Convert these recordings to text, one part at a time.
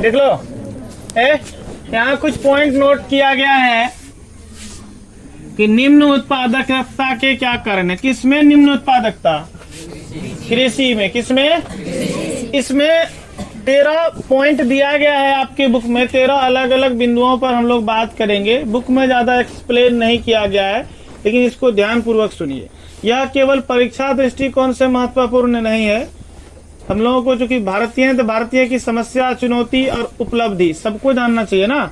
देख लो, यहाँ कुछ पॉइंट नोट किया गया है कि निम्न उत्पादकता के क्या कारण है। किसमें निम्न उत्पादकता? कृषि में। किसमें? इसमें 13 पॉइंट दिया गया है आपके बुक में। 13 अलग अलग बिंदुओं पर हम लोग बात करेंगे। बुक में ज्यादा एक्सप्लेन नहीं किया गया है, लेकिन इसको ध्यान पूर्वक सुनिए। यह केवल परीक्षा दृष्टिकोण से महत्वपूर्ण नहीं है। हम लोगों को, चूंकि भारतीय हैं, तो भारतीय की समस्या, चुनौती और उपलब्धि सबको जानना चाहिए ना।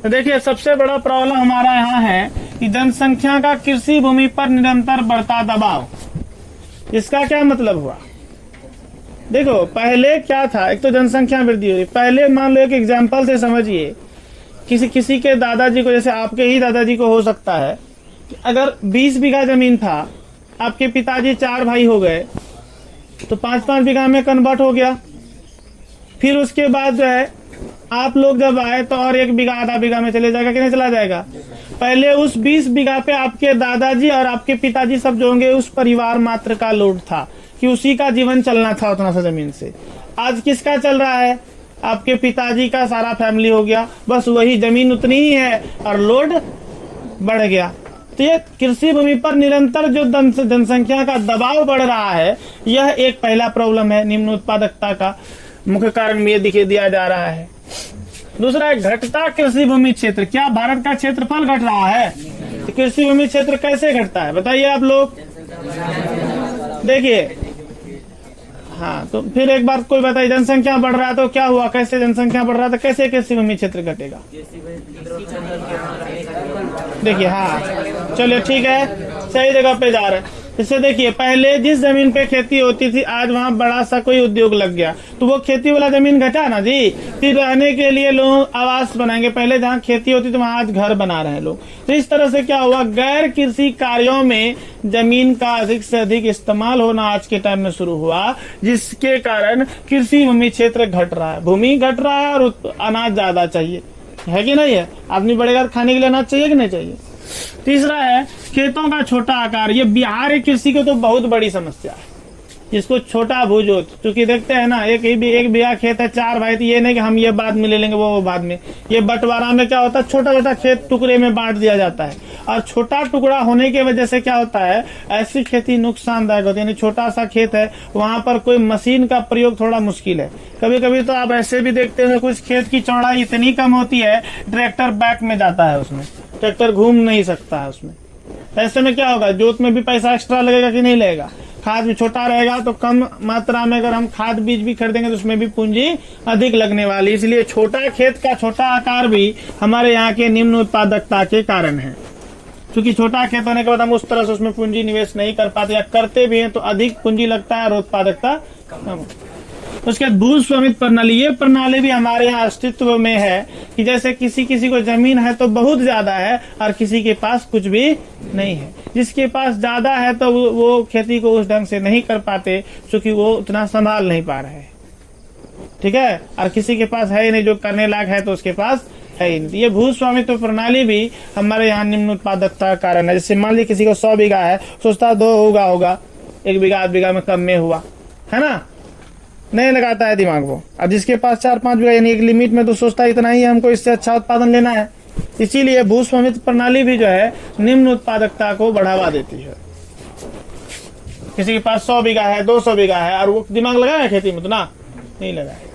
तो देखिए, सबसे बड़ा प्रॉब्लम हमारा यहाँ है कि जनसंख्या का कृषि भूमि पर निरंतर बढ़ता दबाव। इसका क्या मतलब हुआ? देखो, पहले क्या था, एक तो जनसंख्या वृद्धि हो रही। पहले मान लो, एक एग्जाम्पल से समझिए, किसी के दादाजी को, जैसे आपके ही दादाजी को हो सकता है कि अगर 20 बीघा जमीन था, आपके पिताजी 4 भाई हो गए, तो 5-5 बीघा में कन्वर्ट हो गया। फिर उसके बाद जो है, आप लोग जब आए तो और 1 बीघा, आधा बीघा में चले जाएगा कि नहीं चला जाएगा? पहले उस 20 बीघा पे आपके दादाजी और आपके पिताजी सब जो होंगे, उस परिवार मात्र का लोड था कि उसी का जीवन चलना था उतना सा जमीन से। आज किसका चल रहा है? आपके पिताजी का सारा फैमिली हो गया, बस वही जमीन उतनी ही है और लोड बढ़ गया। तो ये कृषि भूमि पर निरंतर जो जनसंख्या का दबाव बढ़ रहा है, यह एक पहला प्रॉब्लम है। निम्न उत्पादकता का मुख्य कारण ये दिया जा रहा है। दूसरा है घटता कृषि भूमि क्षेत्र। क्या भारत का क्षेत्रफल घट रहा है? तो कृषि भूमि क्षेत्र कैसे घटता है बताइए आप लोग। देखिए, हाँ, तो फिर एक बार कोई बताइए, जनसंख्या बढ़ रहा है तो क्या हुआ? कैसे जनसंख्या बढ़ रहा है तो कैसे कृषि भूमि क्षेत्र घटेगा? देखिए, हाँ, चलिए ठीक है, सही जगह पे जा रहे हैं। इससे देखिए, पहले जिस जमीन पे खेती होती थी, आज वहाँ बड़ा सा कोई उद्योग लग गया, तो वो खेती वाला जमीन घटा ना जी। फिर रहने के लिए लोग आवास बनाएंगे। पहले जहाँ खेती होती थी, वहाँ आज घर बना रहे हैं लोग। तो इस तरह से क्या हुआ, गैर कृषि कार्यों में जमीन का अधिक से अधिक इस्तेमाल होना आज के टाइम में शुरू हुआ, जिसके कारण कृषि भूमि क्षेत्र घट रहा है। भूमि घट रहा है और अनाज ज्यादा चाहिए, है कि नहीं है? आदमी बढ़ेगा तो खाने के लिए अनाज चाहिए कि नहीं चाहिए? तीसरा है खेतों का छोटा आकार। ये बिहार की कृषि की तो बहुत बड़ी समस्या है, जिसको छोटा भूजोत। क्योंकि देखते हैं ना, एक बीघा खेत है, 4 भाई, तो ये नहीं कि हम ये बाद में ले लेंगे, वो बाद में। ये बंटवारा में क्या होता है, छोटा छोटा खेत टुकड़े में बांट दिया जाता है। और छोटा टुकड़ा होने की वजह से क्या होता है, ऐसी खेती नुकसानदायक होती है। यानी छोटा सा खेत है, वहां पर कोई मशीन का प्रयोग थोड़ा मुश्किल है। कभी कभी तो आप ऐसे भी देखते हैं, कुछ खेत की चौड़ाई इतनी कम होती है, ट्रैक्टर बैक में जाता है, उसमें ट्रैक्टर घूम नहीं सकता है उसमें। ऐसे में क्या होगा, जोत में भी पैसा एक्स्ट्रा लगेगा कि नहीं लगेगा? खाद भी छोटा रहेगा तो कम मात्रा में अगर हम खाद बीज भी खरीदेंगे तो उसमें भी पूंजी अधिक लगने वाली। इसलिए छोटा खेत का छोटा आकार भी हमारे यहाँ के निम्न उत्पादकता के कारण है। क्योंकि छोटा खेत होने के बाद हम उस तरह से उसमें पूंजी निवेश नहीं कर पाते, या करते भी हैं तो अधिक पूंजी लगता है और उत्पादकता कम। उसके बाद भू स्वामित्व प्रणाली। ये प्रणाली भी हमारे यहाँ अस्तित्व में है कि जैसे किसी को जमीन है तो बहुत ज्यादा है, और किसी के पास कुछ भी नहीं है। जिसके पास ज्यादा है तो वो खेती को उस ढंग से नहीं कर पाते, क्योंकि वो उतना संभाल नहीं पा रहे हैं, ठीक है। और किसी के पास है ही नहीं, जो करने लायक है तो उसके पास है ही नहीं। ये भू स्वामित्व प्रणाली भी हमारे यहाँ निम्न उत्पादकता का कारण है। जैसे मान लीजिए किसी को 100 बीघा है, सोचता है 2 होगा, 1 बीघा 8 बीघा में कम में हुआ, है ना, नहीं लगाता है दिमाग वो। अब जिसके पास 4-5 बीघा, यानी एक लिमिट में, तो सोचता है इतना ही हमको, इससे अच्छा उत्पादन लेना है। इसीलिए भू स्वामित्व प्रणाली भी जो है निम्न उत्पादकता को बढ़ावा देती है। किसी के पास 100 बीघा है, 200 बीघा है, और वो दिमाग लगाया खेती में तो ना, नहीं लगाया।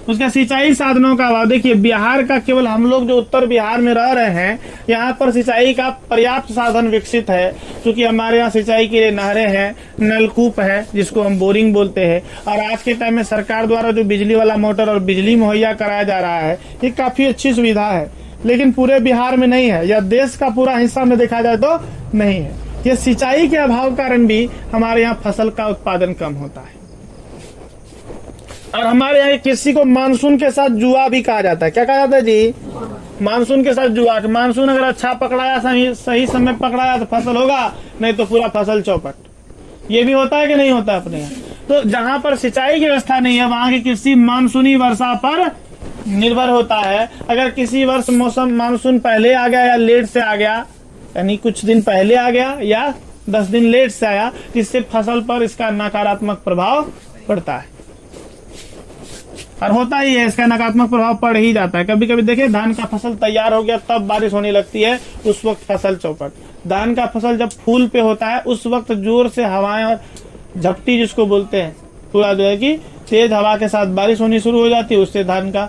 उसका सिंचाई साधनों का अभाव। देखिए, बिहार का, केवल हम लोग जो उत्तर बिहार में रह रहे हैं, यहाँ पर सिंचाई का पर्याप्त साधन विकसित है। क्योंकि हमारे यहाँ सिंचाई के लिए नहरें हैं, नलकूप है, जिसको हम बोरिंग बोलते हैं। और आज के टाइम में सरकार द्वारा जो बिजली वाला मोटर और बिजली मुहैया कराया जा रहा है, ये काफी अच्छी सुविधा है। लेकिन पूरे बिहार में नहीं है, या देश का पूरा हिस्सा में देखा जाए तो नहीं है। ये सिंचाई के अभाव कारण भी हमारे यहाँ फसल का उत्पादन कम होता है। और हमारे यहाँ कृषि को मानसून के साथ जुआ भी कहा जाता है। क्या कहा जाता है जी? मानसून के साथ जुआ। मानसून अगर अच्छा पकड़ाया, सही समय पकड़ाया तो फसल होगा, नहीं तो पूरा फसल चौपट। ये भी होता है कि नहीं होता अपने यहाँ? तो जहाँ पर सिंचाई की व्यवस्था नहीं है, वहाँ की कृषि मानसूनी वर्षा पर निर्भर होता है। अगर किसी वर्ष मौसम मानसून पहले आ गया या लेट से आ गया, यानी कुछ दिन पहले आ गया या 10 दिन लेट से आया, इससे फसल पर इसका नकारात्मक प्रभाव पड़ता है। और होता ही है, इसका नकारात्मक प्रभाव पड़ ही जाता है। कभी कभी देखिए धान का फसल तैयार हो गया तब बारिश होने लगती है, उस वक्त फसल चौपट। धान का फसल जब फूल पे होता है उस वक्त जोर से हवाएं और झपटी जिसको बोलते हैं, पूरा जो है कि तेज हवा के साथ बारिश होनी शुरू हो जाती है, उससे धान का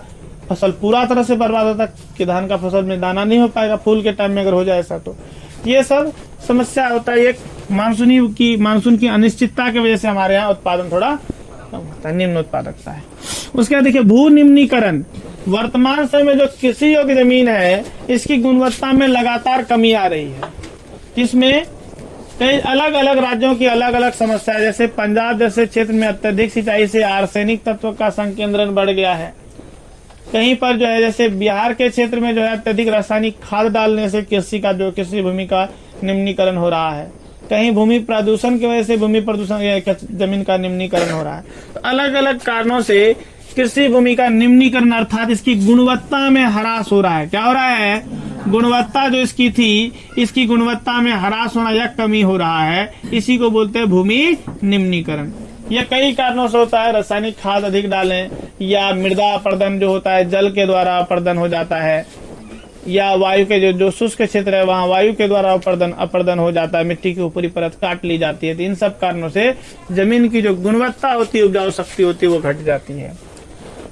फसल पूरा तरह से बर्बाद होता है कि धान का फसल में दाना नहीं हो पाएगा फूल के टाइम में अगर हो जाए ऐसा। तो ये सब समस्या होता है। एक मानसून की अनिश्चितता की वजह से हमारे यहाँ उत्पादन थोड़ा कम होता है, निम्न उत्पादकता है। उसके बाद देखिए भू निम्नीकरण। वर्तमान समय में जो कृषि योग्य जमीन है इसकी गुणवत्ता में लगातार कमी आ रही है, जिसमें कई अलग अलग राज्यों की अलग अलग समस्या है। जैसे पंजाब जैसे क्षेत्र में अत्यधिक सिंचाई से आर्सेनिक तत्व का संकेंद्रण बढ़ गया है। कहीं पर जो है जैसे बिहार के क्षेत्र में जो है अत्यधिक रासायनिक खाद डालने से कृषि भूमि का निम्नीकरण हो रहा है। कहीं भूमि प्रदूषण की वजह से भूमि प्रदूषण जमीन का निम्नीकरण हो रहा है। तो अलग अलग कारणों से कृषि भूमि का निम्नीकरण अर्थात इसकी गुणवत्ता में ह्रास हो रहा है। क्या हो रहा है? गुणवत्ता जो इसकी थी, इसकी गुणवत्ता में ह्रास होना या कमी हो रहा है, इसी को बोलते हैं भूमि निम्नीकरण। यह कई कारणों से होता है। रासायनिक खाद अधिक डालें, या मृदा अपर्दन जो होता है जल के द्वारा अपर्दन हो जाता है, या वायु के जो शुष्क क्षेत्र है वहाँ वायु के द्वारा अपर्दन हो जाता है, मिट्टी की ऊपरी परत काट ली जाती है। तो इन सब कारणों से जमीन की जो गुणवत्ता होती है, उपजाऊ शक्ति होती है, वो घट जाती है।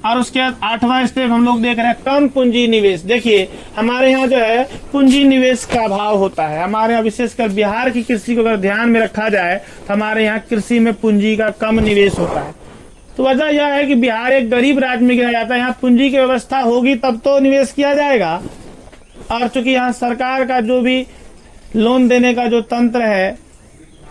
और उसके बाद 8वां स्टेप हम लोग देख रहे हैं कम पूंजी निवेश। देखिए हमारे यहाँ जो है पूंजी निवेश का अभाव होता है। हमारे यहाँ विशेषकर बिहार की कृषि को अगर ध्यान में रखा जाए तो हमारे यहाँ कृषि में पूंजी का कम निवेश होता है। तो वजह यह है कि बिहार एक गरीब राज्य में गिना जाता है। यहाँ पूंजी की व्यवस्था होगी तब तो निवेश किया जाएगा। और चूंकि यहाँ सरकार का जो भी लोन देने का जो तंत्र है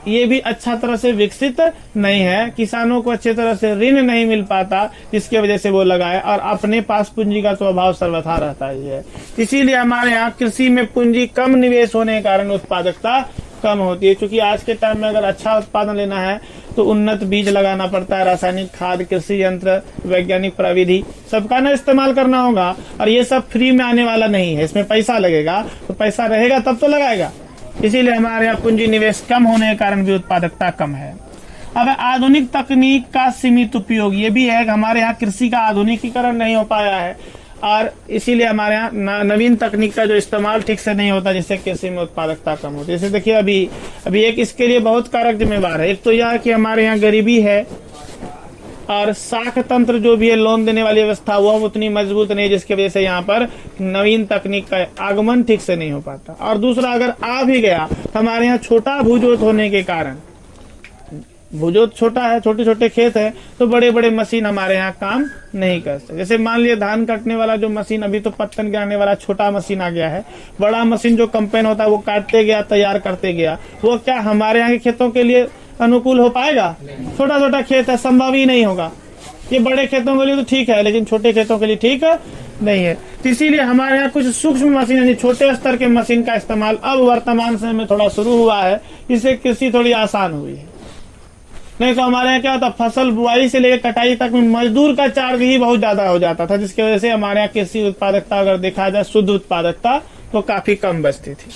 ये भी अच्छा तरह से विकसित नहीं है, किसानों को अच्छे तरह से ऋण नहीं मिल पाता, जिसकी वजह से वो लगाए, और अपने पास पूंजी का तो अभाव सर्वथा रहता ही है। इसीलिए हमारे यहाँ कृषि में पूंजी कम निवेश होने के कारण उत्पादकता कम होती है। क्योंकि आज के टाइम में अगर अच्छा उत्पादन लेना है तो उन्नत बीज लगाना पड़ता है, रासायनिक खाद, कृषि यंत्र, वैज्ञानिक प्रविधि सबका ना इस्तेमाल करना होगा। और ये सब फ्री में आने वाला नहीं है, इसमें पैसा लगेगा। तो पैसा रहेगा तब तो लगाएगा। इसीलिए हमारे यहाँ पूंजी निवेश कम होने के कारण भी उत्पादकता कम है। अब आधुनिक तकनीक का सीमित उपयोग, ये भी है कि हमारे यहाँ कृषि का आधुनिकीकरण नहीं हो पाया है, और इसीलिए हमारे यहाँ नवीन तकनीक का जो इस्तेमाल ठीक से नहीं होता, जिससे कृषि में उत्पादकता कम होती है। जैसे देखिए अभी एक इसके लिए बहुत कारक जिम्मेवार है। एक तो यह कि हमारे यहाँ गरीबी है, और साख तंत्र जो भी है लोन देने वाली व्यवस्था वो उतनी मजबूत नहीं, जिसकी वजह से यहाँ पर नवीन तकनीक का आगमन ठीक से नहीं हो पाता। और दूसरा अगर आ भी गया तो हमारे यहाँ छोटा भूजोत होने के कारण, भूजोत छोटा है, छोटे छोटे खेत है, तो बड़े बड़े मशीन हमारे यहाँ काम नहीं कर सकते। जैसे मान लिया धान काटने वाला जो मशीन, अभी तो पत्तन गिराने वाला छोटा मशीन आ गया है। बड़ा मशीन जो कंपेन होता है वो काटते गया, तैयार करते गया, वो क्या हमारे यहाँ के खेतों के लिए अनुकूल हो पाएगा? छोटा छोटा खेत है, संभव ही नहीं होगा। ये बड़े खेतों के लिए तो ठीक है, लेकिन छोटे खेतों के लिए ठीक नहीं है। तो इसीलिए हमारे यहाँ कुछ सूक्ष्म मशीन यानी छोटे स्तर के मशीन का इस्तेमाल अब वर्तमान समय में थोड़ा शुरू हुआ है, इससे कृषि थोड़ी आसान हुई है। नहीं तो हमारे यहाँ क्या होता, फसल बुआई से लेकर कटाई तक में मजदूर का चार्ज ही बहुत ज्यादा हो जाता था, जिसकी वजह से हमारे यहाँ कृषि उत्पादकता अगर देखा जाए शुद्ध उत्पादकता तो काफी कम बचती थी।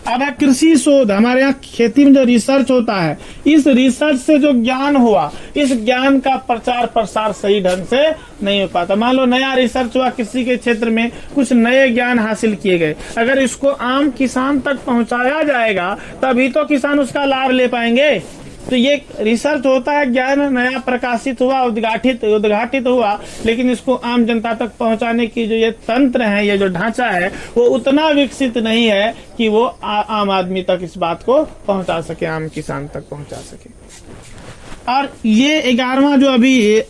अब है कृषि शोध। हमारे यहाँ खेती में जो रिसर्च होता है, इस रिसर्च से जो ज्ञान हुआ, इस ज्ञान का प्रचार प्रसार सही ढंग से नहीं हो पाता। मान लो नया रिसर्च हुआ कृषि के क्षेत्र में, कुछ नए ज्ञान हासिल किए गए, अगर इसको आम किसान तक पहुंचाया जाएगा तभी तो किसान उसका लाभ ले पाएंगे। तो ये रिसर्च होता है, ज्ञान नया प्रकाशित हुआ, उद्घाटित हुआ, लेकिन इसको आम जनता तक पहुंचाने की जो ये तंत्र है, ये जो ढांचा है, वो उतना विकसित नहीं है कि वो आम आदमी तक इस बात को पहुंचा सके, आम किसान तक पहुंचा सके। और ये 11वां जो अभी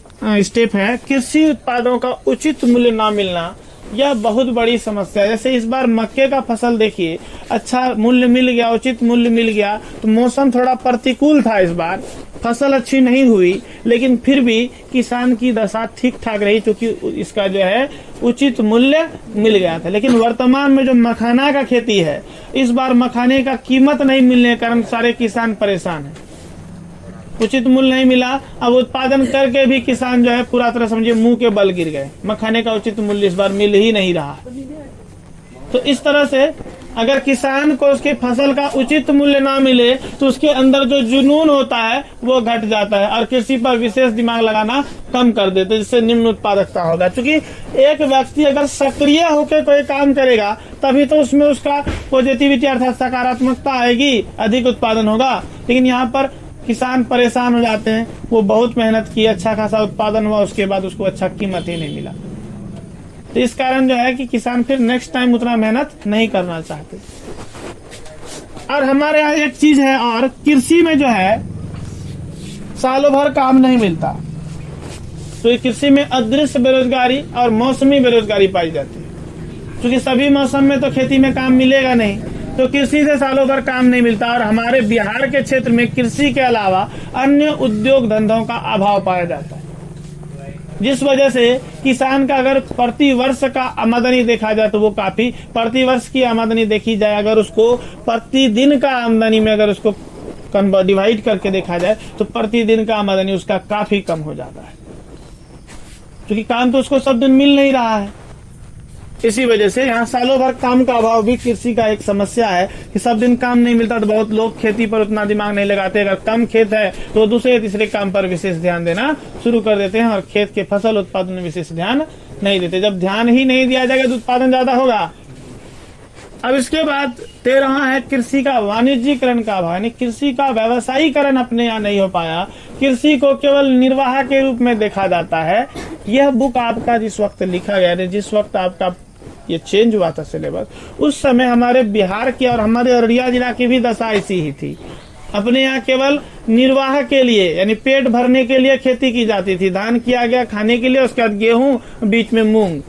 स्टेप है, कृषि उत्पादों का उचित मूल्य ना मिलना, यह बहुत बड़ी समस्या है। जैसे इस बार मक्के का फसल देखिए, अच्छा मूल्य मिल गया, उचित मूल्य मिल गया, तो मौसम थोड़ा प्रतिकूल था, इस बार फसल अच्छी नहीं हुई, लेकिन फिर भी किसान की दशा ठीक ठाक रही, क्योंकि इसका जो है उचित मूल्य मिल गया था। लेकिन वर्तमान में जो मखाना का खेती है, इस बार मखाने का कीमत नहीं मिलने के कारण सारे किसान परेशान है। उचित मूल्य नहीं मिला, अब उत्पादन करके भी किसान जो है पूरा तरह समझिए मुंह के बल गिर गए। मखाने का उचित मूल्य इस बार मिल ही नहीं रहा। तो इस तरह से अगर किसान को उसकी फसल का उचित मूल्य ना मिले तो उसके अंदर जो जुनून होता है वो घट जाता है और कृषि पर विशेष दिमाग लगाना कम कर देते हैं, जिससे निम्न उत्पादकता होगा। क्योंकि एक व्यक्ति अगर सक्रिय होकर कोई काम करेगा तभी तो उसमें उसका पॉजिटिविटी अर्थात सकारात्मकता आएगी, अधिक उत्पादन होगा। लेकिन यहाँ पर किसान परेशान हो जाते हैं, वो बहुत मेहनत की, अच्छा खासा उत्पादन हुआ, उसके बाद उसको अच्छा कीमत ही नहीं मिला। तो इस कारण जो है कि किसान फिर नेक्स्ट टाइम उतना मेहनत नहीं करना चाहते। और हमारे यहाँ एक चीज है और कृषि में जो है सालों भर काम नहीं मिलता, तो ये कृषि में अदृश्य बेरोजगारी और मौसमी बेरोजगारी पाई जाती है। क्योंकि सभी मौसम में तो खेती में काम मिलेगा नहीं, तो कृषि से सालों भर काम नहीं मिलता। और हमारे बिहार के क्षेत्र में कृषि के अलावा अन्य उद्योग धंधों का अभाव पाया जाता है, जिस वजह से किसान का अगर प्रति वर्ष का आमदनी देखा जाए तो वो काफी, प्रति वर्ष की आमदनी देखी जाए अगर उसको प्रतिदिन का आमदनी में अगर उसको डिवाइड करके देखा जाए तो प्रतिदिन का आमदनी उसका काफी कम हो जाता है, क्योंकि काम तो उसको सब दिन मिल नहीं रहा है। इसी वजह से यहाँ सालों भर काम का अभाव भी कृषि का एक समस्या है कि सब दिन काम नहीं मिलता, तो बहुत लोग खेती पर उतना दिमाग नहीं लगाते। अगर कम खेत है तो दूसरे तीसरे काम पर विशेष ध्यान देना शुरू कर देते हैं और खेत के फसल उत्पादन में विशेष ध्यान नहीं देते। जब ध्यान ही नहीं दिया जाएगा तो उत्पादन ज्यादा होगा। अब इसके बाद 13वां है कृषि का वाणिज्यीकरण का अभाव, यानी कृषि का व्यवसायीकरण अपने यहाँ नहीं हो पाया, कृषि को केवल निर्वाह के रूप में देखा जाता है। यह बुक आपका जिस वक्त लिखा गया, जिस वक्त आपका ये चेंज हुआ था सिलेबस, उस समय हमारे बिहार की और हमारे अररिया जिला की भी दशा ऐसी ही थी। अपने यहाँ केवल निर्वाह के लिए यानी पेट भरने के लिए खेती की जाती थी। धान किया गया खाने के लिए, उसके बाद गेहूं, बीच में मूंग।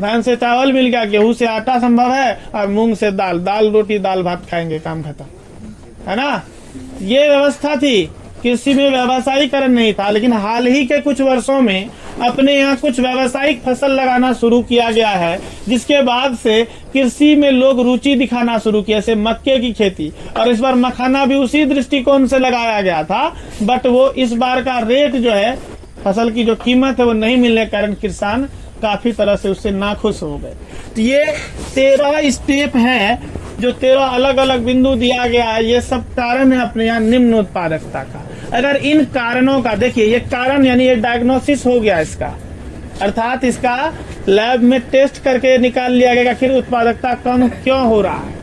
धान से चावल मिल गया, गेहूं से आटा संभव है और मूंग से दाल, दाल रोटी दाल भात खाएंगे, काम खत्म, है ना। ये व्यवस्था थी, कृषि में व्यवसायीकरण नहीं था। लेकिन हाल ही के कुछ वर्षों में अपने यहाँ कुछ व्यावसायिक फसल लगाना शुरू किया गया है, जिसके बाद से कृषि में लोग रुचि दिखाना शुरू किया, जैसे मक्के की खेती। और इस बार मखाना भी उसी दृष्टिकोण से लगाया गया था, बट वो इस बार का रेट जो है, फसल की जो कीमत है वो नहीं मिलने के कारण किसान काफी तरह से उससे नाखुश हो गए। तो ये 13 स्टेप है, जो 13 अलग अलग बिंदु दिया गया है। ये सब कारण है अपने यहाँ निम्न उत्पादकता का। अगर इन कारणों का देखिए, ये कारण यानी ये डायग्नोसिस हो गया इसका, अर्थात इसका लैब में टेस्ट करके निकाल लिया गया फिर उत्पादकता कम क्यों हो रहा है,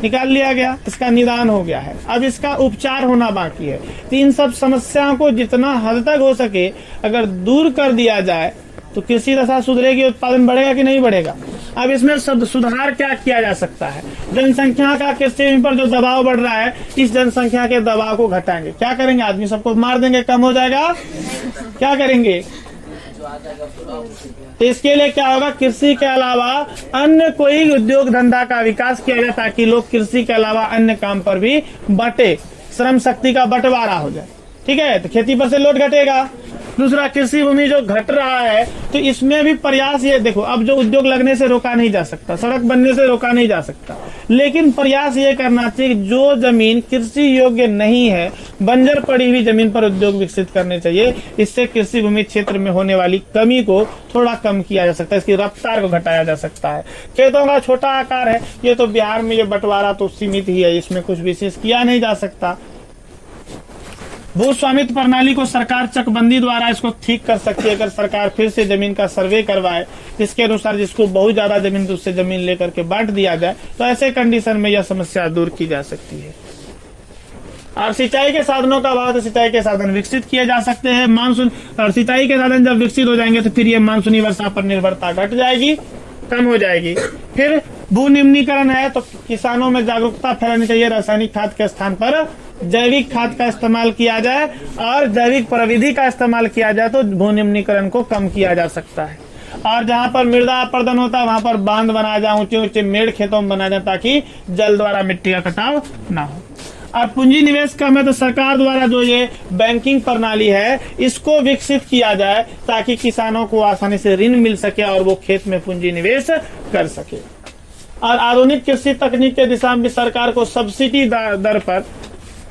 निकाल लिया गया, इसका निदान हो गया है। अब इसका उपचार होना बाकी है। तो इन सब समस्याओं को जितना हद तक हो सके अगर दूर कर दिया जाए तो कृषि दशा सुधरेगी, उत्पादन बढ़ेगा कि नहीं बढ़ेगा। अब इसमें सुधार क्या किया जा सकता है। जनसंख्या का कृषि पर जो दबाव बढ़ रहा है, इस जनसंख्या के दबाव को घटाएंगे। क्या करेंगे, आदमी सबको मार देंगे, कम हो जाएगा। क्या करेंगे, तो इसके लिए क्या होगा, कृषि के अलावा अन्य कोई उद्योग धंधा का विकास किया जाए, ताकि लोग कृषि के अलावा अन्य काम पर भी बटे, श्रम शक्ति का बंटवारा हो जाए। ठीक है, तो खेती पर से लोड घटेगा। दूसरा, कृषि भूमि जो घट रहा है तो इसमें भी प्रयास, ये देखो, अब जो उद्योग लगने से रोका नहीं जा सकता, सड़क बनने से रोका नहीं जा सकता, लेकिन प्रयास ये करना चाहिए कि जो जमीन कृषि योग्य नहीं है, बंजर पड़ी हुई जमीन पर उद्योग विकसित करने चाहिए। इससे कृषि भूमि क्षेत्र में होने वाली कमी को थोड़ा कम किया जा सकता है, इसकी रफ्तार को घटाया जा सकता है। खेतों का छोटा आकार है, ये तो बिहार में ये बंटवारा तो सीमित ही है, इसमें कुछ विशेष किया नहीं जा सकता। भू स्वामित्व प्रणाली को सरकार चकबंदी द्वारा इसको ठीक कर सकती है। अगर सरकार फिर से जमीन का सर्वे करवाए, जिसके अनुसार जिसको बहुत ज्यादा जमीन तो उससे जमीन लेकर के बांट दिया जाए, तो ऐसे कंडीशन में यह समस्या दूर की जा सकती है। और सिंचाई के साधनों का अभाव, तो सिंचाई के साधन विकसित किए जा सकते हैं। मानसून और सिंचाई के साधन जब विकसित हो जाएंगे तो फिर ये मानसूनी वर्षा पर निर्भरता घट जाएगी, कम हो जाएगी। फिर भू निम्नीकरण है, तो किसानों में जागरूकता फैलानी चाहिए। रासायनिक खाद के स्थान पर जैविक खाद का इस्तेमाल किया जाए और जैविक प्रविधि का इस्तेमाल किया जाए तो भू निम्नीकरण को कम किया जा सकता है। और जहाँ पर मृदा अपरदन होता है वहां पर बांध बनाया जाए, ऊंचे ऊंचे मेड़ खेतों में बनाया जाए, ताकि जल द्वारा मिट्टी का कटाव ना हो। और पूंजी निवेश कम है तो सरकार द्वारा जो ये बैंकिंग प्रणाली है इसको विकसित किया जाए, ताकि किसानों को आसानी से ऋण मिल सके और वो खेत में पूंजी निवेश कर सके। और आधुनिक कृषि तकनीक के दिशा में सरकार को सब्सिडी दर पर,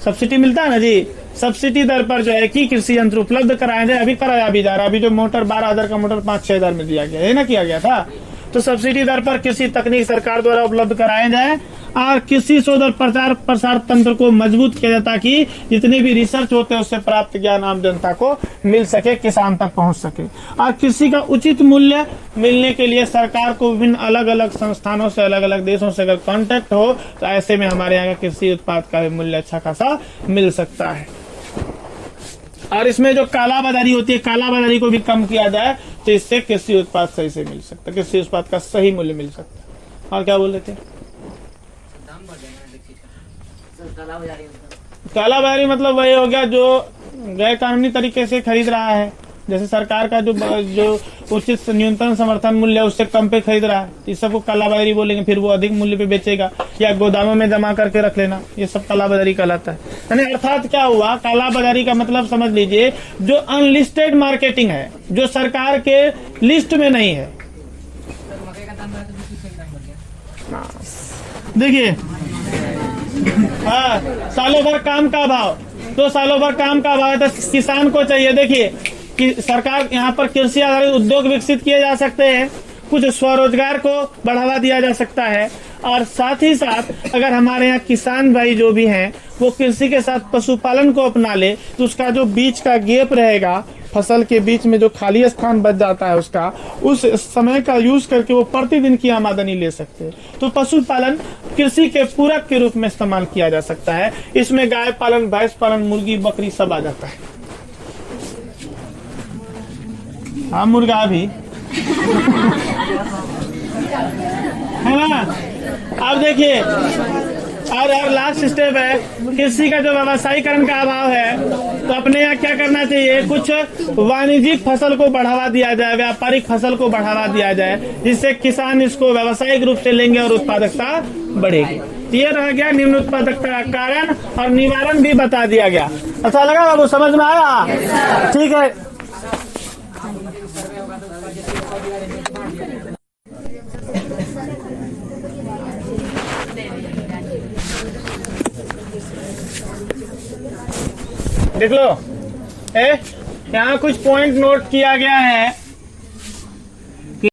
सब्सिडी मिलता है ना जी, सब्सिडी दर पर जो है कि कृषि यंत्र उपलब्ध कराया जाए। अभी कराया भी जा रहा है। अभी जो मोटर 12,000 का मोटर 5-6 हजार में दिया गया है ना, किया गया था। तो सब्सिडी दर पर कृषि तकनीक सरकार द्वारा उपलब्ध कराए जाए और कृषि शोध और प्रचार प्रसार तंत्र को मजबूत किया जाए ताकि जितने भी रिसर्च होते हैं उससे प्राप्त ज्ञान आम जनता को मिल सके, किसान तक पहुंच सके। और कृषि का उचित मूल्य मिलने के लिए सरकार को विभिन्न अलग अलग संस्थानों से, अलग अलग देशों से अगर कांटेक्ट हो तो ऐसे में हमारे यहाँ का कृषि उत्पाद का भी मूल्य अच्छा खासा मिल सकता है। और इसमें जो काला बाजारी होती है, काला बाजारी को भी कम किया जाए तो इससे कृषि उत्पाद सही से मिल सकता है, कृषि उत्पाद का सही मूल्य मिल सकता है। और क्या बोल रहे थे? काला बाजारी मतलब वही हो गया जो गैर कानूनी तरीके से खरीद रहा है, जैसे सरकार का जो उचित न्यूनतम समर्थन मूल्य है उससे कम पे खरीद रहा है, इस सबको काला बाजारी बोलेंगे। फिर वो अधिक मूल्य पे बेचेगा या गोदामों में जमा करके रख लेना, ये सब काला बाजारी कहलाता है। यानी अर्थात क्या हुआ, काला बाजारी का मतलब समझ लीजिए जो अनलिस्टेड मार्केटिंग है, जो सरकार के लिस्ट में नहीं है। देखिए, हाँ, सालों भर काम का भाव, तो सालों भर काम का भाव है तो किसान को चाहिए। देखिए कि सरकार यहाँ पर कृषि आधारित उद्योग विकसित किए जा सकते हैं, कुछ स्वरोजगार को बढ़ावा दिया जा सकता है, और साथ ही साथ अगर हमारे यहाँ किसान भाई जो भी हैं वो कृषि के साथ पशुपालन को अपना ले तो उसका जो बीच का गैप रहेगा, फसल के बीच में जो खाली स्थान बच जाता है उसका, उस समय का यूज करके वो प्रतिदिन की आमदनी ले सकते हैं। तो पशुपालन कृषि के पूरक के रूप में इस्तेमाल किया जा सकता है। इसमें गाय पालन, भैंस पालन, मुर्गी, बकरी सब आ जाता है। हाँ, मुर्गा भी है ना। अब देखिए, और लास्ट स्टेप है कृषि का जो व्यवसायीकरण का अभाव है, तो अपने यहाँ क्या करना चाहिए, कुछ वाणिज्यिक फसल को बढ़ावा दिया जाए, व्यापारिक फसल को बढ़ावा दिया जाए, जिससे किसान इसको व्यावसायिक रूप से लेंगे और उत्पादकता बढ़ेगी। ये रह गया निम्न उत्पादकता का कारण, और निवारण भी बता दिया गया। अच्छा लगा बाबू, समझ में आया? ठीक है। देख लो, यहाँ कुछ पॉइंट नोट किया गया है।